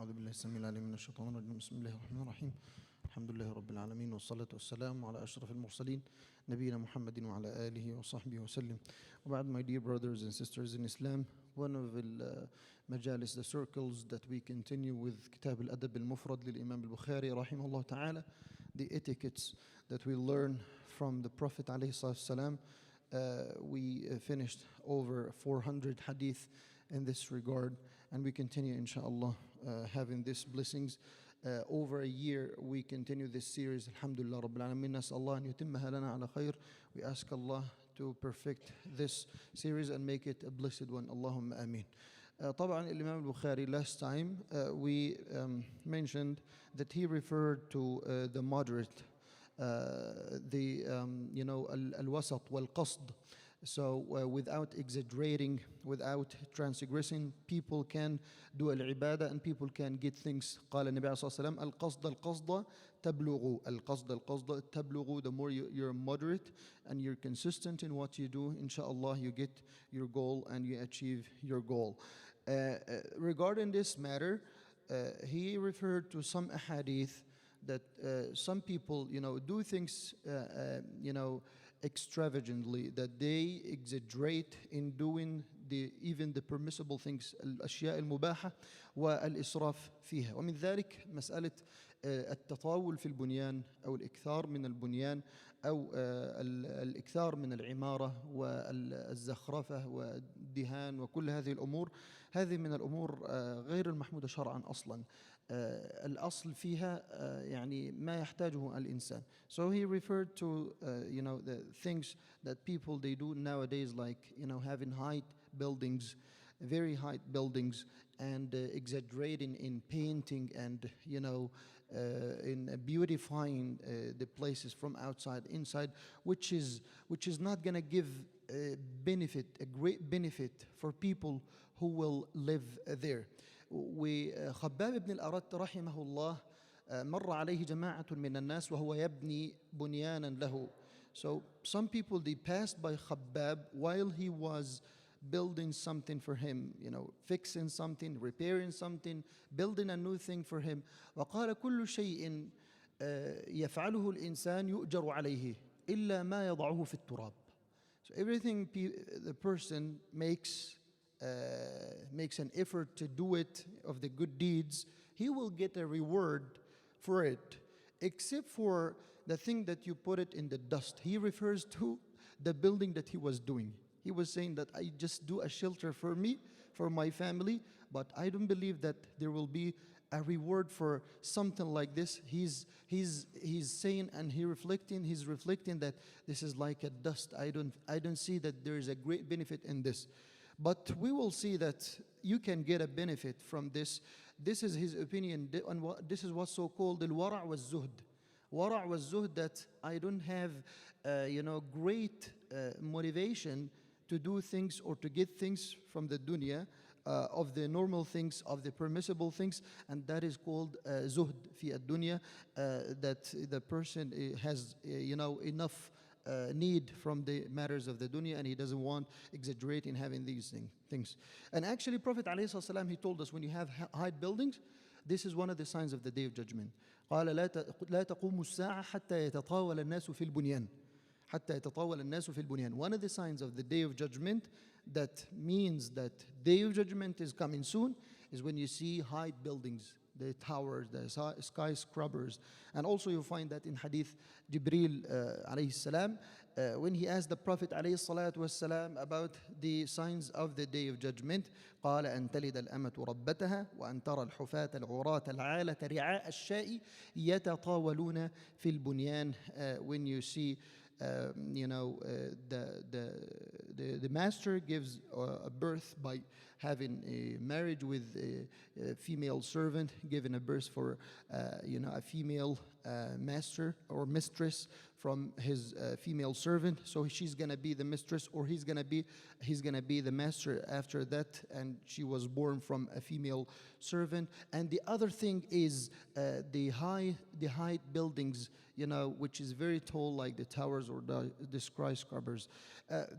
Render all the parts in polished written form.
أعوذ بالله السميع العليم من الشيطان الرجيم. بسم الله الرحمن الرحيم. الحمد لله رب العالمين والصلاة والسلام على أشرف المرسلين نبينا محمد وعلى آله وصحبه وسلم. وبعد, my dear brothers and sisters in Islam, one of the majalis, the circles that we continue with Kitab Adab Al Mufrad Imam Al-Bukhari rahimahullah ta'ala, the etiquettes that we learn from the Prophet alayhi salam. We finished over 400 hadith in this regard, and we continue inshallah having these blessings. Over a year we continue this series. Alhamdulillah Rabbil Alameen. Nas'Allah an yutimmaha lana ala khair. We ask Allah to perfect this series and make it a blessed one. Allahumma ameen. طبعا Imam Al-Bukhari, last time we mentioned that he referred to the moderate, al-wasat wal-qasd. So without exaggerating, without transgressing, people can do al-ibadah and people can get things. قال النبي عليه الصلاة والسلام القصد تبلغوا القصد تبلغوا. The more you're moderate and you're consistent in what you do, inshallah you get your goal and you achieve your goal. Regarding this matter, he referred to some ahadith that some people, do things, extravagantly, that they exaggerate in doing even the permissible things. الأشياء المباحة والإسراف فيها. ومن ذلك مسألة التطاول في البنيان أو الإكثار من البنيان أو الإكثار من العمارة والزخرفة والدهان وكل هذه الأمور. هذه من الأمور غير المحمودة شرعا أصلا. الأصل فيها يعني ما يحتاجه الإنسان. So he referred to the things that people they do nowadays, like having high buildings, very high buildings, and exaggerating in painting and in beautifying the places from outside inside, which is not going to give a great benefit for people who will live there. وخباب بن الأرت رحمه الله مر عليه جماعة من الناس وهو يبني بنيانا له. So some people, they passed by Khabbab while he was building something for him, fixing something, repairing something, building a new thing for him. وقال كل شيء يفعله الإنسان يؤجر عليه إلا ما يضعه في التراب. So everything the person makes an effort to do it, of the good deeds, he will get a reward for it, except for the thing that you put it in the dust. He refers to the building that he was doing. He was saying that I just do a shelter for me, for my family, but I don't believe that there will be a reward for something like this. He's saying and he's reflecting that this is like a dust. I don't see that there is a great benefit in this. But we will see that you can get a benefit from this. This is his opinion, and this is what's so called al-wara' wal-zuhd. Wara' wal-zuhd, that I don't have great motivation to do things or to get things from the dunya, of the normal things, of the permissible things, and that is called zuhd fi ad-dunya, that the person has enough need from the matters of the dunya, and he doesn't want exaggerating having these things. And actually Prophet ﷺ, he told us, when you have high buildings, this is one of the signs of the Day of Judgment. قال لا تقوم الساعة حتى يتطاول الناس في البنيان. حتى يتطاول الناس في البنيان. One of the signs of the Day of Judgment, that means that Day of Judgment is coming soon, is when you see high buildings, the towers, the skyscrapers. And also you find that in Hadith Jibreel alayhi salam, when he asked the Prophet alayhi salatu wassalam about the signs of the Day of Judgment, قال أن تلد الأمة ربتها وأن ترى الحفاة العراة العالة رعاء الشاء يتطاولون في البنيان. When you see the master gives a birth by having a marriage with a female servant, giving a birth for a female master or mistress from his female servant. So she's gonna be the mistress, or he's gonna be the master after that, and she was born from a female servant. And the other thing is the high buildings, which is very tall, like the towers or the skyscrapers.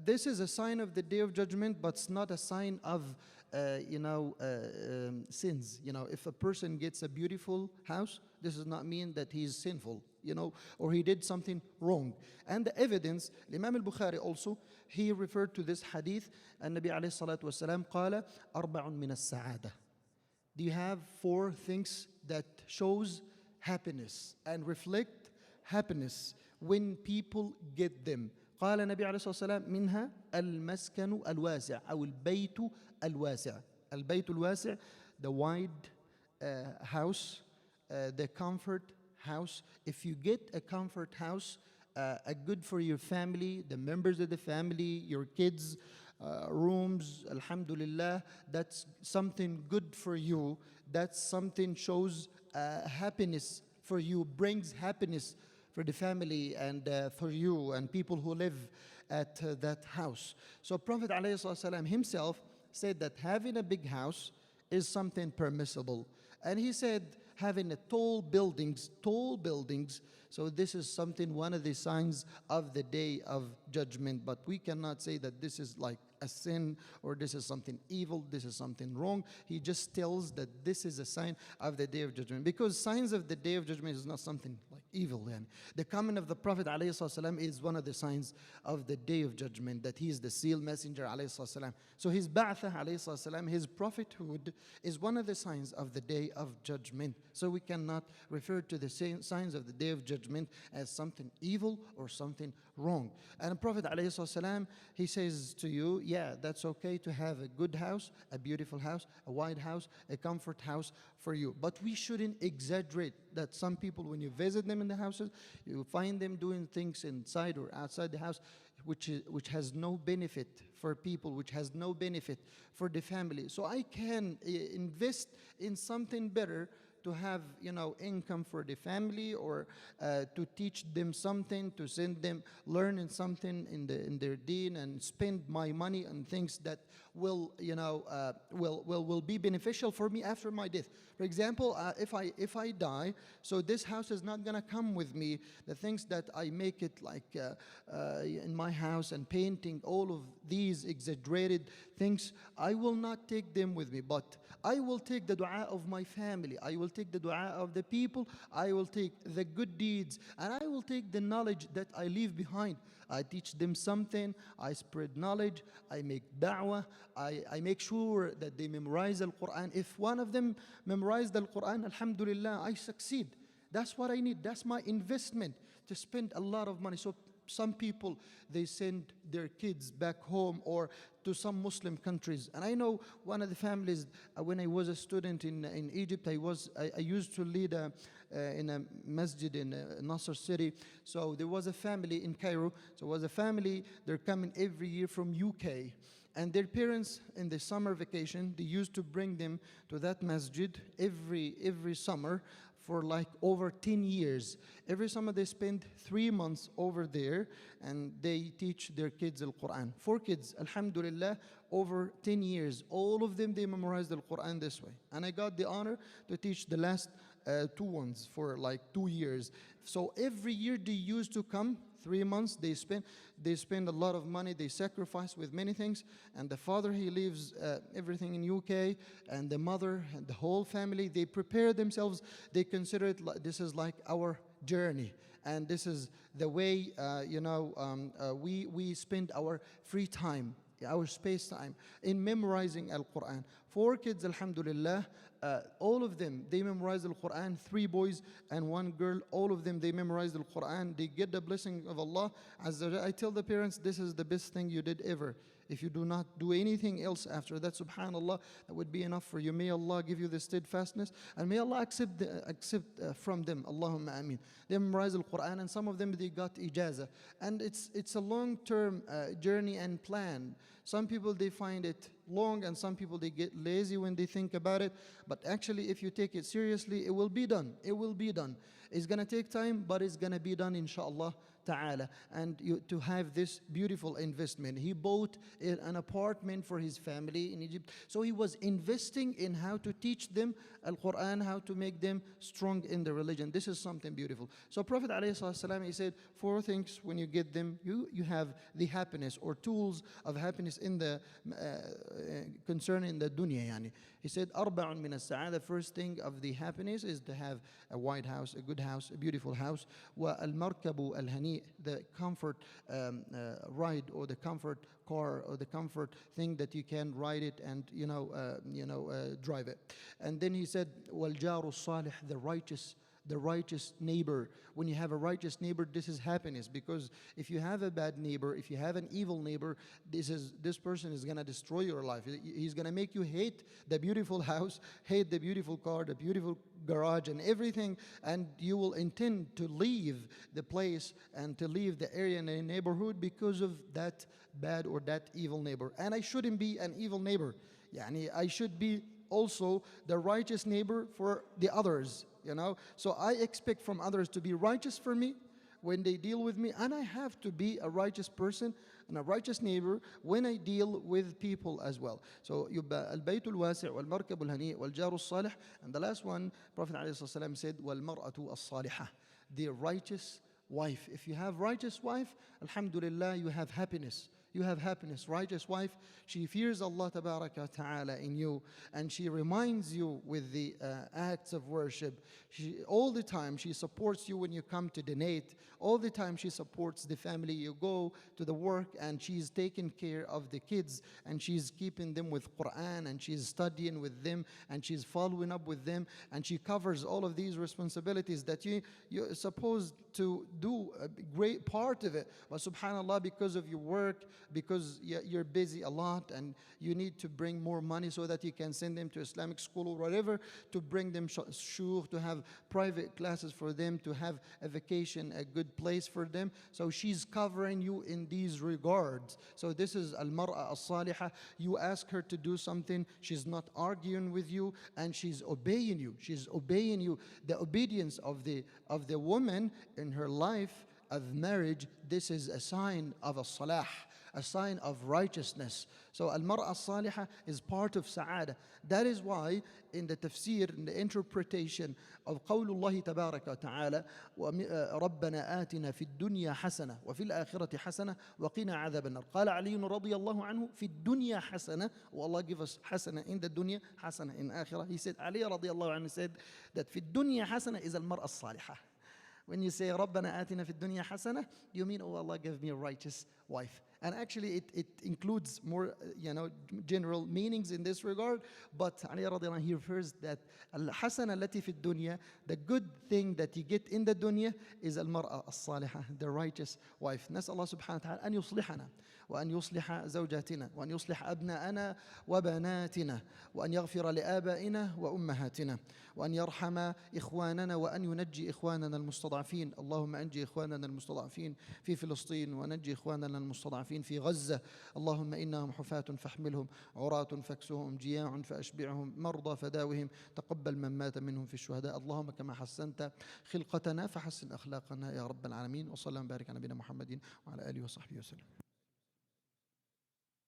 This is a sign of the Day of Judgment, but it's not a sign of sins. If a person gets a beautiful house, this does not mean that he is sinful, or he did something wrong. And the evidence, Imam al-Bukhari also, he referred to this hadith, and Nabi alayhi salatu wasalam قال أربع من السعادة. Do you have four things that shows happiness and reflect happiness when people get them? قال النبي عليه الصلاة والسلام منها المسكن الواسع أو البيت الواسع. البيت الواسع, the wide house, the comfort house. If you get a comfort house, a good for your family, the members of the family, your kids, rooms, alhamdulillah, that's something good for you. That's something shows happiness for you, brings happiness for the family and for you and people who live at that house. So Prophet ﷺ himself said that having a big house is something permissible. And he said having a tall buildings, so this is something, one of the signs of the day of judgment. But we cannot say that this is like a sin or this is something evil, this is something wrong. He just tells that this is a sign of the day of judgment, because signs of the day of judgment is not something like evil. The coming of the Prophet ﷺ is one of the signs of the day of judgment, that he is the sealed messenger ﷺ. So his ba'athah ﷺ, his prophethood, is one of the signs of the day of judgment. So we cannot refer to the signs of the day of judgment as something evil or something wrong. And the Prophet ﷺ, he says to you, yeah, that's okay to have a good house, a beautiful house, a wide house, a comfort house for you. But we shouldn't exaggerate that some people, when you visit them in the houses, you find them doing things inside or outside the house which has no benefit for people, which has no benefit for the family. So I can invest in something better to have, income for the family, or to teach them something, to send them learning something in their deen, and spend my money on things that will be beneficial for me after my death. For example, if I die, so this house is not gonna come with me. The things that I make it like in my house and painting, all of these exaggerated things, I will not take them with me, but I will take the dua of my family, I will take the dua of the people, I will take the good deeds, and I will take the knowledge that I leave behind. I teach them something, I spread knowledge, I make da'wah, I make sure that they memorize the Quran. If one of them memorized the Quran, alhamdulillah, I succeed. That's what I need. That's my investment, to spend a lot of money. So some people, they send their kids back home or to some Muslim countries. And I know one of the families, when I was a student in Egypt, I used to lead in a masjid in Nasser city. So there was a family in Cairo. So it was a family, they're coming every year from UK. And their parents, in the summer vacation, they used to bring them to that masjid every summer for like over 10 years. Every summer they spend 3 months over there, and they teach their kids the Quran. 4 kids, alhamdulillah, over 10 years. All of them, they memorized the Quran this way. And I got the honor to teach the last 2 ones for like 2 years. So every year they used to come, 3 months they spend a lot of money, they sacrifice with many things. And the father, he leaves everything in UK, and the mother and the whole family, they prepare themselves. They consider it like this is like our journey, and this is the way we spend our free time, our space time, in memorizing Al-Quran. 4 kids, alhamdulillah, all of them, they memorize the Quran. 3 boys and 1 girl, all of them, they memorize the Quran. They get the blessing of Allah. I tell the parents, this is the best thing you did ever. If you do not do anything else after that, subhanallah, that would be enough for you. May Allah give you the steadfastness, and may Allah accept from them. Allahumma ameen. They memorize the Quran, and some of them, they got ijazah. And it's a long-term journey and plan. Some people, they find it long, and some people, they get lazy when they think about it. But actually, if you take it seriously, it will be done. It will be done. It's going to take time, but it's going to be done, inshallah ta'ala, and to have this beautiful investment. He bought an apartment for his family in Egypt. So he was investing in how to teach them Al-Quran, how to make them strong in the religion. This is something beautiful. So Prophet ﷺ, he said, 4 things, when you get them, you have the happiness or tools of happiness in the concerning the dunya. Yani. He said, أربع من السعادة. First thing of the happiness is to have a white house, a good house, a beautiful house. والمركب الهنيء, the comfort ride, or the comfort car, or the comfort thing that you can ride it and drive it. And then he said, والجار الصالح, the righteous neighbor. When you have a righteous neighbor, this is happiness, because if you have a bad neighbor, if you have an evil neighbor, this person is going to destroy your life. He's going to make you hate the beautiful house, hate the beautiful car, the beautiful garage and everything, and you will intend to leave the place and to leave the area and the neighborhood because of that bad or that evil neighbor. And I shouldn't be an evil neighbor. Yani I should be also the righteous neighbor for the others. So I expect from others to be righteous for me when they deal with me, and I have to be a righteous person and a righteous neighbor when I deal with people as well. So يبقى البيت الواسع والمركب الهنيء والجار الصالح. And the last one, Prophet ﷺ said, والمرأة الصالحة, the righteous wife. If you have righteous wife, alhamdulillah, you have happiness. You have happiness. Righteous wife, she fears Allah tabaraka ta'ala in you, and she reminds you with the acts of worship. All the time she supports you when you come to donate. All the time she supports the family. You go to the work and she's taking care of the kids, and she's keeping them with Quran, and she's studying with them, and she's following up with them, and she covers all of these responsibilities that you're supposed to do a great part of it. But subhanAllah, because of your work, because you're busy a lot and you need to bring more money so that you can send them to Islamic school or whatever, to bring them shuyukh, to have private classes for them, to have a vacation, a good place for them. So she's covering you in these regards. So this is al-mar'a as-salihah. You ask her to do something, she's not arguing with you, and she's obeying you. She's obeying you. The obedience of the woman in her life of marriage, this is a sign of a salah, a sign of righteousness. So al-mar'a as-salihah is part of sa'adah. That is why in the tafsir, in the interpretation of qawlullah tabaraka wa ta'ala, رَبَّنَا آتِنَا فِي الدُّنْيَا حَسَنَةً وَفِي الْآخِرَةِ حَسَنَةً وَقِنَا عَذَابَ النَّارِ. قال علي رضي الله عنه في الدنيا حسنة. Oh, Allah give us حسنة in the dunya, حسنة in akhirah. He said, Ali رضي الله عنه said that في الدنيا حسنة is al-mar'a as-salihah. When you say رَبَّنَا آتِنَا فِي الدُّنْيَا حَسَنَةً, you mean, oh Allah, give me a righteous wife. And actually it includes more general meanings in this regard, but Ali radiallahu anh, he refers that al-hasana allati fi dunya, the good thing that you get in the dunya is al-mar'a as-salihah, the righteous wife. نسأل الله سبحانه وتعالى أن يصلحنا وأن يصلح زوجاتنا وأن يصلح أبناءنا وبناتنا وأن يغفر لآبائنا وأمهاتنا وأن يرحم إخواننا وأن ينجي إخواننا المستضعفين. اللهم أنجي إخواننا المستضعفين في فلسطين ونجي إخواننا المستضعفين في غزة. اللهم إنهم حفاة فاحملهم، عراة فاكسوهم، جياع فأشبعهم، مرضى فداوهم، تقبل من مات منهم في الشهداء. اللهم كما حسنت خلقتنا فحسن أخلاقنا يا رب العالمين. وصلى الله وبارك على نبينا محمد وعلى آله وصحبه وسلم.